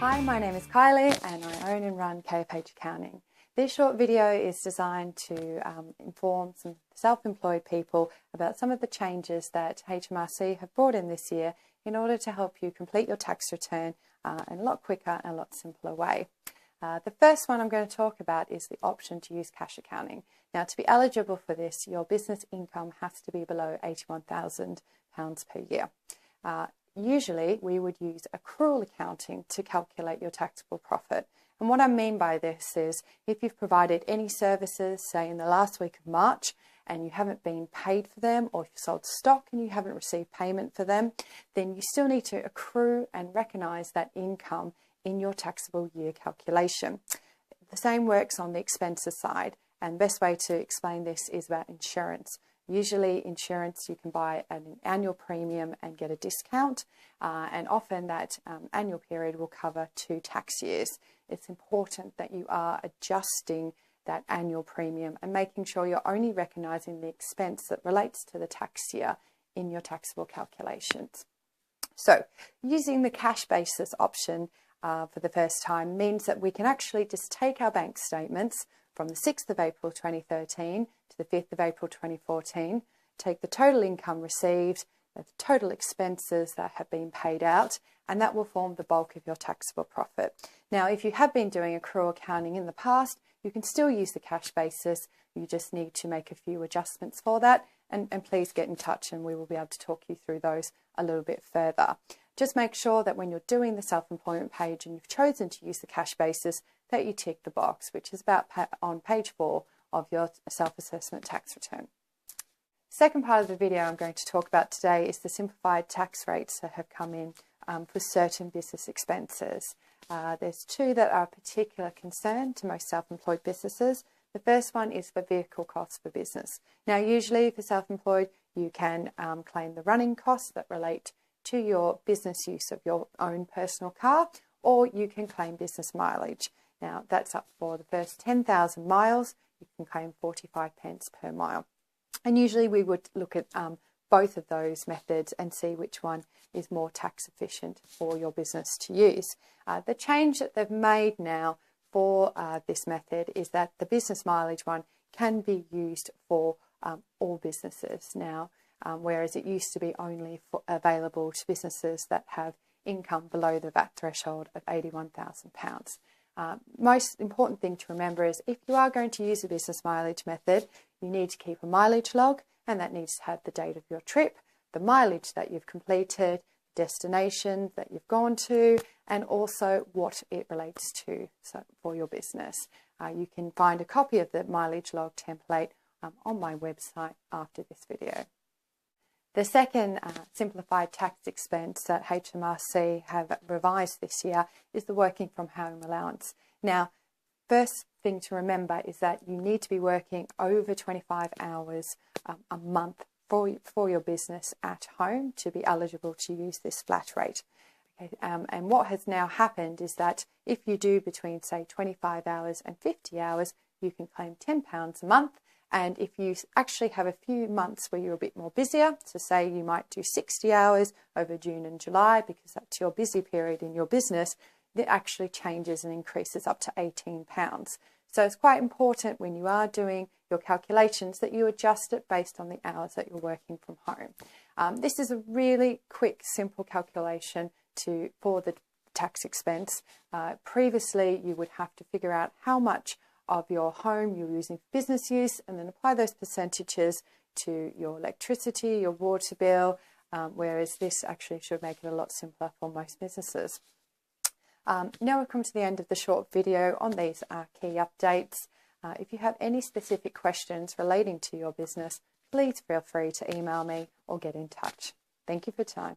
Hi, my name is Kylie and I own and run KFH Accounting. This short video is designed to inform some self-employed people about some of the changes that HMRC have brought in this year in order to help you complete your tax return in a lot quicker and a lot simpler way. The first one I'm going to talk about is the option to use cash accounting. Now, to be eligible for this, your business income has to be below £81,000 per year. Usually, we would use accrual accounting to calculate your taxable profit. And what I mean by this is if you've provided any services, say in the last week of March, and you haven't been paid for them, or if you've sold stock and you haven't received payment for them, then you still need to accrue and recognise that income in your taxable year calculation. The same works on the expenses side, and the best way to explain this is about insurance. Usually insurance, you can buy an annual premium and get a discount, and often that annual period will cover 2 tax years. It's important that you are adjusting that annual premium and making sure you're only recognising the expense that relates to the tax year in your taxable calculations. So using the cash basis option for the first time means that we can actually just take our bank statements from the 6th of April 2013 to the 5th of April 2014, take the total income received, the total expenses that have been paid out, and that will form the bulk of your taxable profit. Now, if you have been doing accrual accounting in the past, you can still use the cash basis. You just need to make a few adjustments for that, and please get in touch and we will be able to talk you through those a little bit further. Just make sure that when you're doing the self-employment page and you've chosen to use the cash basis, that you tick the box, which is about on page 4 of your self-assessment tax return. Second part of the video I'm going to talk about today is the simplified tax rates that have come in for certain business expenses. There's 2 that are of particular concern to most self-employed businesses. The first one is for vehicle costs for business. Now, usually for self-employed, you can claim the running costs that relate to your business use of your own personal car, or you can claim business mileage. Now, that's up for the first 10,000 miles. You can claim 45 pence per mile. And usually we would look at both of those methods and see which one is more tax efficient for your business to use. The change that they've made now for this method is that the business mileage one can be used for all businesses now, whereas it used to be only available to businesses that have income below the VAT threshold of £81,000. Most important thing to remember is if you are going to use a business mileage method, you need to keep a mileage log, and that needs to have the date of your trip, the mileage that you've completed, destination that you've gone to, and also what it relates to for your business. You can find a copy of the mileage log template on my website after this video. The second simplified tax expense that HMRC have revised this year is the working from home allowance. Now, first thing to remember is that you need to be working over 25 hours a month for your business at home to be eligible to use this flat rate. Okay, and what has now happened is that if you do between, say, 25 hours and 50 hours, you can claim £10 a month. And if you actually have a few months where you're a bit more busier, so say you might do 60 hours over June and July because that's your busy period in your business, it actually changes and increases up to £18. So it's quite important when you are doing your calculations that you adjust it based on the hours that you're working from home. This is a really quick, simple calculation for the tax expense. Previously, you would have to figure out how much of your home you're using for business use and then apply those percentages to your electricity, your water bill, whereas this actually should make it a lot simpler for most businesses. Now we've come to the end of the short video on these key updates. If you have any specific questions relating to your business, please feel free to email me or get in touch. Thank you for your time.